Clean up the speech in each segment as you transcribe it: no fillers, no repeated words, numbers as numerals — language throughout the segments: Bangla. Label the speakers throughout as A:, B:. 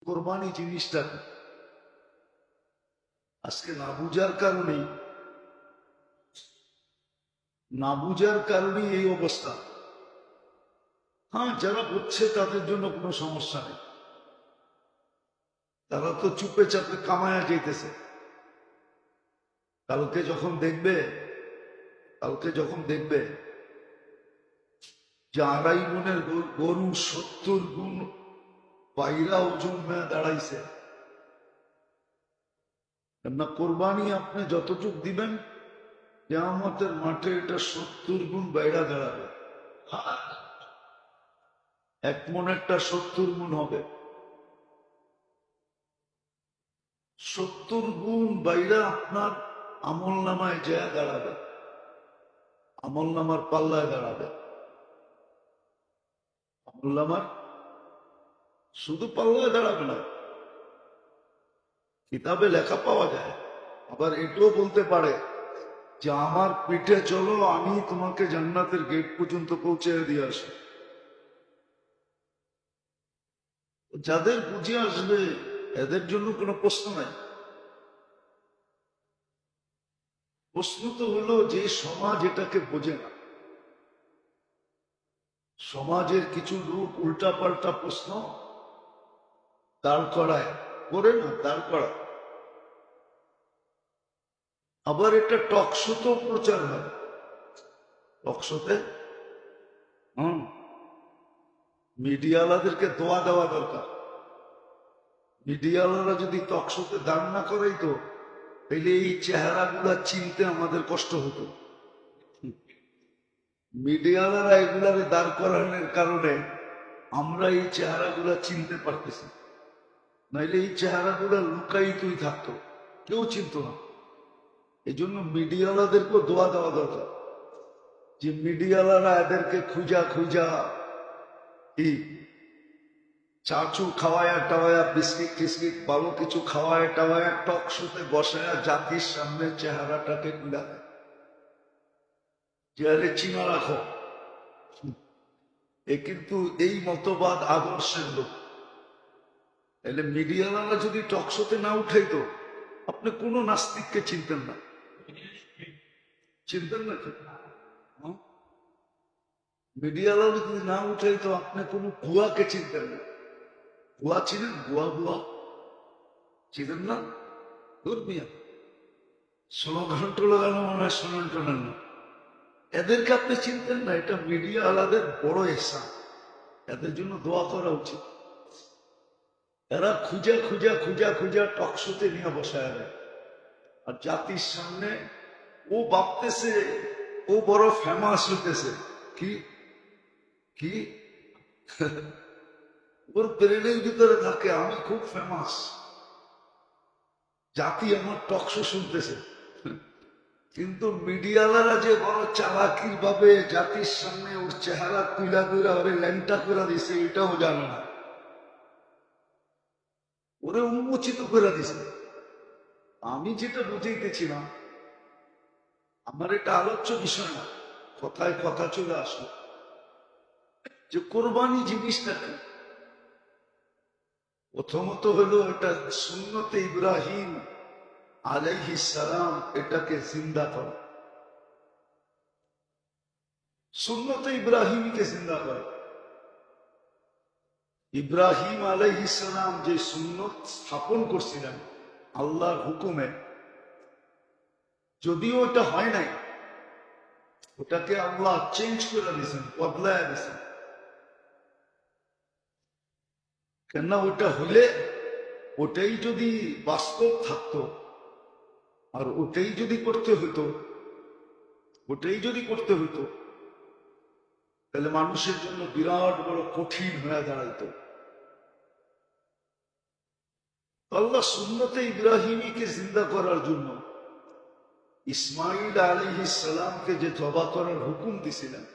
A: কোরবানি জিনিসটা আজকে না বুঝার কারণেই এই অবস্থা। হ্যাঁ, যারা বুঝছে তাদের জন্য কোনো সমস্যা নেই, তারা তো চুপে চাপে কামায়া যেতেছে। কালকে যখন দেখবে যে 2.5 গুণের গরু 70 গুণ বাইরা ওজন হয়ে দাঁড়াইছে, না কোরবানি আপনি যতটুক দিবেন কিয়ামতের মাঠে এটা 70 গুণ বাইরা দাঁড়াবে। 1 মনেরটা 70 গুণ হবে, 70 গুণ বাইরা আপনার আমল নামায় যায় দাঁড়াবে, আমল নামার পাল্লায় দাঁড়াবে। আমল নামার শুধু পাল্লায় দাঁড়াবে না, কিতাবে লেখা পাওয়া যায়। আবার এটাও বলতে পারে যে আমার পিঠে চলো, আমি তোমাকে জান্নাতের গেট পর্যন্ত পৌঁছে দিয়ে আসি। যাদের বুঝে আসবে এদের জন্য কোনো প্রশ্ন নাই। প্রশ্ন তো হলো যে সমাজ এটাকে বোঝে না, সমাজের কিছু লোক উল্টা পাল্টা প্রশ্ন দাঁড় করায়, করে না দাঁড় করায়। আবার এটা টকশোতেও প্রচার হয়, টকশোতে মিডিয়াওয়ালাদেরকে দোয়া দেওয়া দরকার। মিডিয়াওয়ালারা যদি টকশোতে দান না করাইতো তাহলে এই চেহারাগুলা চিনতে আমাদের কষ্ট হতো। মিডিয়াওয়ালারা এগুলারে দাঁড় করানোর কারণে আমরা এই চেহারাগুলা চিনতে পারতেছি, নাইলে এই চেহারাগুলা লুকাইতই থাকতো, কেউ চিনত না। এই জন্য মিডিয়াওয়ালাদেরকেও দোয়া দেওয়া দরকার যে মিডিয়াওয়ালারা এদেরকে খুঁজা এই চাচু খাওয়ায়া টাওয়ায়া বিস্কিট টিস্কিট ভালো কিছু খাওয়ায় টাওয়ায়া টক শোতে বসায়া জাতির সামনে চেহারাটাকে খুলে দেয়, যে চিনা রাখো এ কিন্তু এই মতবাদ আদর্শের লোক। তাহলে মিডিয়াওয়ালা যদি টক শোতে না উঠাইতো আপনি কোনো নাস্তিককে চিনতেন না কি? মিডিয়াওয়ালা যদি না উঠাইতো আপনি কোনো ভুয়াকে চিনতেন না। ভুয়া চিনেন? ভুয়া চিনেন না? মিয়া 16 ঘন্টা লাগানো মনে হয় শোনেন টোনেন না, এদেরকে আপনি চিনতেন না। এটা মিডিয়া আলাদের বড় এহসান, এদের জন্য দোয়া করা উচিত। এরা খুঁজা টকশোতে নিয়ে বসায় দেয়, আর জাতির সামনে ও ভাবতেছে ও বড় ফেমাস হইতেছে। কি কি ওর ব্রেনের ভিতরে থাকে আমি খুব ফেমাস, জাতি আমার টকশো শুনতেছে। কিন্তু মিডিয়ালারা যে বড় চালাকির ভাবে জাতির সামনে ওর চেহারা তুইলা ওরে ল্যাংটা করে দিছে এটাও জানে না, ওরে উন্মোচিত করে দিছে। আমি যেটা বুঝাইতেছিলাম, আমার এটা আলোচ্য বিষয় না, কথায় কথা চলে আসলো যে কোরবানি জিনিসটা কি। প্রথমত হলো এটা সুন্নতে ইব্রাহিম আলাইহিস সালাম এটাকে জিন্দা করে, সুন্নতে ইব্রাহিমকে জিন্দা করে। ইব্রাহিম আলাইহিস সালাম যে সুন্নত স্থাপন করছিলেন আল্লাহর হুকুমে, যদিও এটা হয় নাই, ওটাকে আল্লাহ চেঞ্জ করে দিয়েছেন, বদলায় দিয়েছেন। কেননা ওটা হলে ওটাই যদি বাস্তব থাকতো আর ওটাই যদি করতে হতো তাহলে মানুষের জন্য বিরাট বড় কঠিন হয়ে দাঁড়াইতো। আল্লাহ সুন্নতে ইব্রাহিমীকে জিন্দা করার জন্য ইসমাইল আলাইহিস সালামকে যে জবা করার হুকুম দিছিলেন,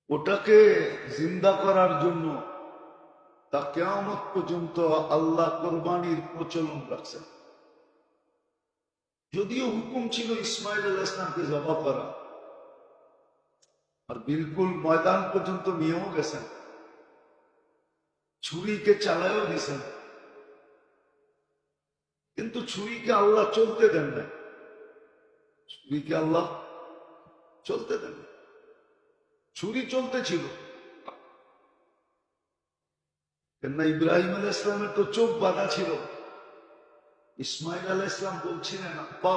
A: ওটাকে জিন্দা করার জন্য তা কিয়ামত পর্যন্ত আল্লাহ কোরবানির প্রচলন রাখছেন। যদিও হুকুম ছিল ইসমাইল আলাইহিস সালামকে জবা করা, আর বিলকুল ময়দান পর্যন্ত নিয়েও গেছেন, ছুরিকে চালায়ও দিছেন, কিন্তু ছুরিকে আল্লাহ চলতে দেন না। ছুরিকে আল্লাহ চলতে দেন না। ছুরি চলতেছিল, কেননা ইব্রাহিম আলাইহিস ইসলামের তো চোখ বাঁধা ছিল। ইসমাইল আলাইহিস ইসলাম বলছিলেন, আব্বা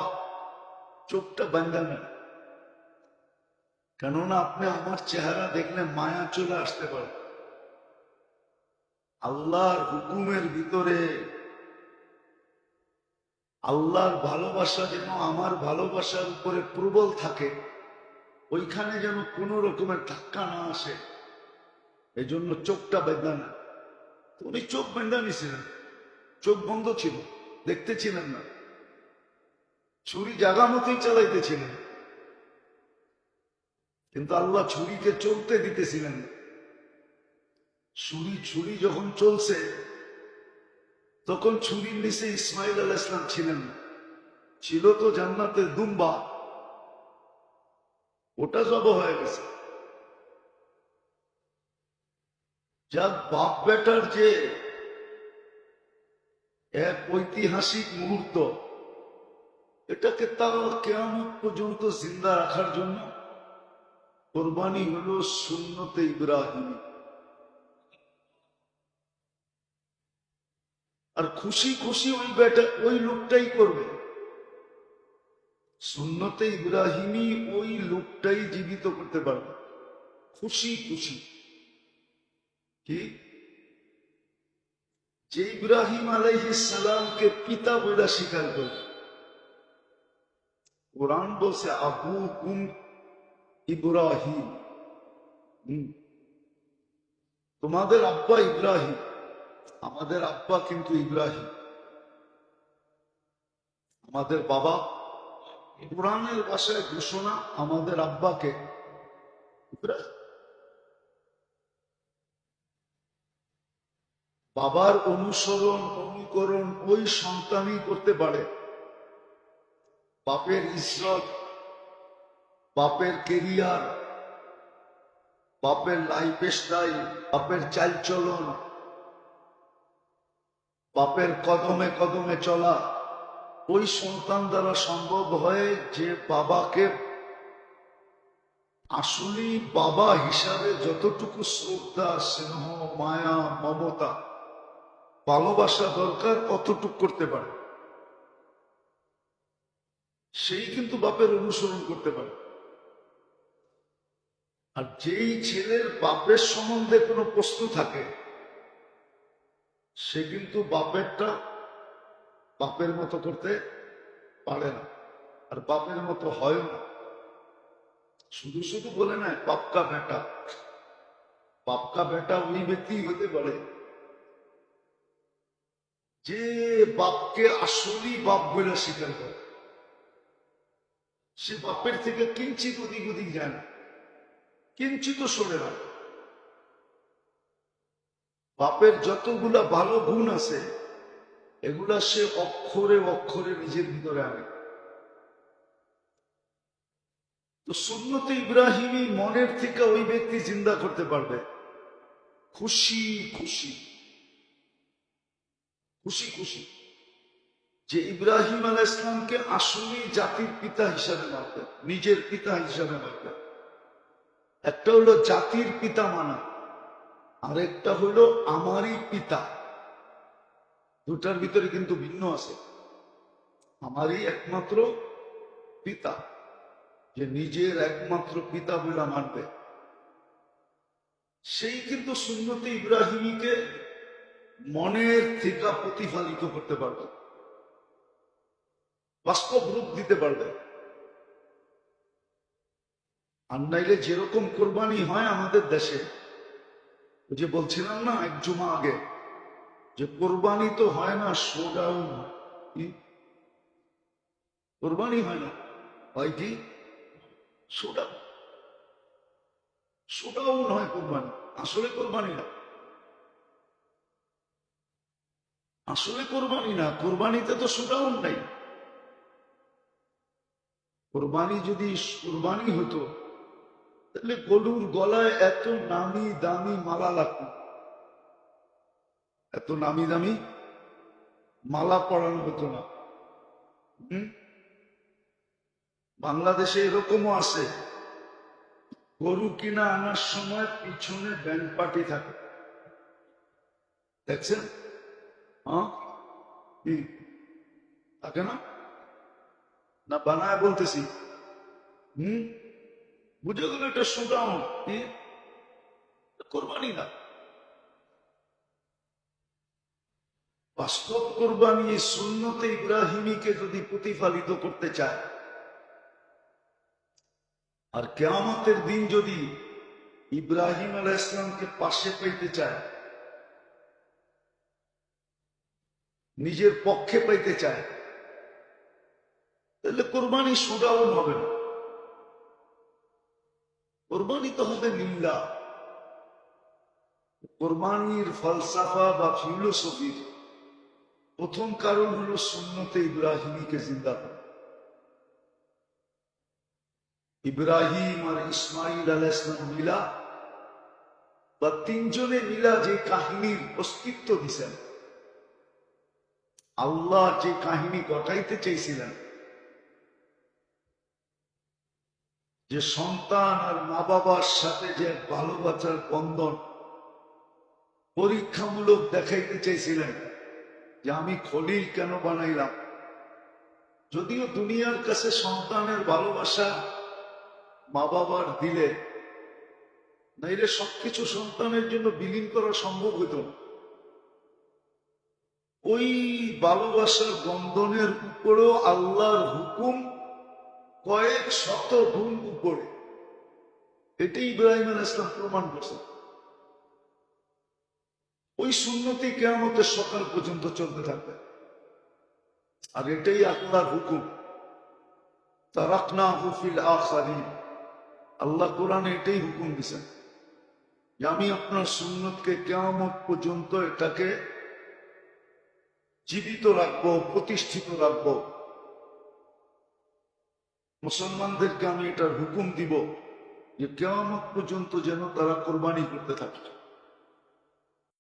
A: চোখটা বাঁধা না, কেননা আপনি আমার চেহারা দেখলে মায়া চলে আসতে পারে। আল্লাহর হুকুমের ভিতরে আল্লাহর ভালোবাসা যেন আমার ভালোবাসার উপরে প্রবল থাকে, ওইখানে যেন কোনো রকমের ধাক্কা না আসে, এই জন্য চোখটা বেঁধা না। উনি চোখ বেঁধা নিছিলেন, চোখ বন্ধ ছিল, দেখতেছিলেন না, ছুরি জাগা মতোই চালাইতেছিলেন, কিন্তু আল্লাহ ছুরিকে চলতে দিতেছিলেন না। ছুরি যখন চলছে, তখন ছুরির নিচে ইসমাইল আলাইহিস সালাম ছিলেন না, ছিল তো জান্নাতের দুম্বা, ওটা জব হয়ে গেছে। যা বাপ বেটার যে এক ঐতিহাসিক মুহূর্ত, এটাকে তাও কিয়ামত পর্যন্ত জিন্দা রাখার জন্য কোরবানি হলো সুন্নতে ইব্রাহিমী। আর খুশি খুশি ওই বেটা ওই লোকটাই করবে, সুন্নতে ইব্রাহিমী ওই লোকটাই জীবিত করতে পারবে খুশি খুশি। কি যে ইব্রাহিম আলাইহিস সালামকে পিতা বলে স্বীকার করবে। কোরআন বলছে আবুকুম ইব্রাহিম, তোমাদের আব্বা ইব্রাহিম, আমাদের আব্বা কিন্তু ইব্রাহিম, আমাদের বাবা। কোরআনের ভাষায় ঘোষণা, আমাদের আব্বাকে ইব্রাহিম। বাবার অনুসরণ অনুকরণ ওই সন্তানই করতে পারে। বাপের ইজ্জত, বাপের কেরিয়ার, বাপের লাইফ স্টাইল, বাপের চালচলন, বাপের কদমে কদমে চলা, ওই সন্তান দ্বারা সম্ভব হয় যে বাবাকে আসলে বাবা হিসাবে যতটুকু শ্রদ্ধা, স্নেহ, মায়া, মমতা, ভালোবাসা দরকার অতটুকু করতে পারে। সেই কিন্তু বাপের অনুসরণ করতে পারে। আর যেই ছেলের বাপের সম্বন্ধে কোনো প্রশ্ন থাকে, সে কিন্তু বাপেরটা বাপের মতো করতে পারে না, আর বাপের মতো হয় না। শুধু শুধু বলে না বাপকা বেটা, বাপকা বেটা ওই ব্যক্তি হতে পারে যে বাপকে আসলেই বাপ বলে স্বীকার করে। সে বাপের থেকে কিঞ্চিত ওদিক ওদিক যায় না, কিঞ্চিত সরে না। বাপের যতগুলা ভালো গুণ আছে, এগুলা সে অক্ষরে অক্ষরে নিজের ভিতরে আনে। তো সুন্নতে ইব্রাহিমী মনের থেকে ওই ব্যক্তি জিন্দা করতে পারবে খুশি খুশি খুশি খুশি, যে ইব্রাহিম আলাইহিস ইসলামকে আসলে জাতির পিতা হিসাবে মানবে, নিজের পিতা হিসাবে মানবে। একটা হলো জাতির পিতা মানা, আর একটা হলো আমারই পিতা। দুটার ভিতরে কিন্তু ভিন্ন আছে। আমারই একমাত্র পিতা, যে নিজের একমাত্র পিতা বলে মানবে, সেই কিন্তু সুন্নতে ইব্রাহিমীকে মনের থেকে প্রতিফলিত করতে পারবে, বাস্তব রূপ দিতে পারবে। আর নাইলে যেরকম কোরবানি হয় আমাদের দেশে, ওই যে বলছিলাম না এক জুমা আগে, যে কোরবানি তো হয় না, শোডাউন। কোরবানি হয় না, হয় কি শোডাউন। শোডাউন হয় কোরবানি, আসলে কোরবানি না, আসলে কোরবানি না। কোরবানিতে তো শোডাউন নাই। কোরবানি যদি কোরবানি হতো, তাহলে গরুর গলায় এত নামি দামি মালা লাগতো, এত নামি দামি মালা পরানো হতো না। বাংলাদেশে এরকমও আছে, গরু কিনা আনার সময় পিছনে ব্যান্ড পার্টি থাকে, দেখছেন? হ্যাঁ, থাকে না? না বানায় বলতেছি? বুঝে গেল এটা সুদাম, কোরবানি না। বাস্তব কোরবানি এই সুন্নতে ইব্রাহিমীকে যদি প্রতিফলিত করতে চায়, আর কিয়ামতের দিন যদি ইব্রাহিম আলাইহিস সালামকে পাশে পেতে চায়, নিজের পক্ষে পাইতে চায়, তাহলে কোরবানি সুদাউন হবে না, কোরবানি তো হবে লিল্লাহ। কোরবানির ফলসাফা বা ফিলোসফির প্রথম কারণ হলো সুন্নতে ইব্রাহিমীকে জিন্দা করা। ইব্রাহিম আর ইসমাইল আলাইহিস সালাম মিলা বা তিনজনে মিলা যে কাহিনীর অস্তিত্ব দিছেন, আল্লাহ যে কাহিনী ঘটাইতে চেয়েছিলেন, যে সন্তান আর মা বাবার সাথে যে ভালোবাসার বন্ধন পরীক্ষামূলক দেখাইতে চেয়েছিলেন, যে আমি খলিল কেন বানাইলাম। যদিও দুনিয়ার কাছে সন্তানের ভালোবাসা মা বাবার দিলে নাইলে সবকিছু সন্তানের জন্য বিলীন করা সম্ভব হতো না। ওই ভালোবাসার বন্ধনের উপরেও আল্লাহর হুকুম কয়েক শত গুণ উপরে, এটাই ইব্রাহিম আলাইহিস সালাম প্রমাণ করছে। ওই সুন্নতি কিয়ামতের সকাল পর্যন্ত চলতে থাকবে, আর এটাই আল্লাহর হুকুম। তারাকনাহু ফিল আখিরিন, আল্লাহ কোরআনে এটাই হুকুম দিয়েছেন যে আমি আপনার সুন্নতকে কিয়ামত পর্যন্ত এটাকে জীবিত রাখবো, প্রতিষ্ঠিত রাখবো। মুসলমানদেরকে আমি এটার হুকুম দিব যে কিয়ামত পর্যন্ত যেন তারা কোরবানি করতে থাকে।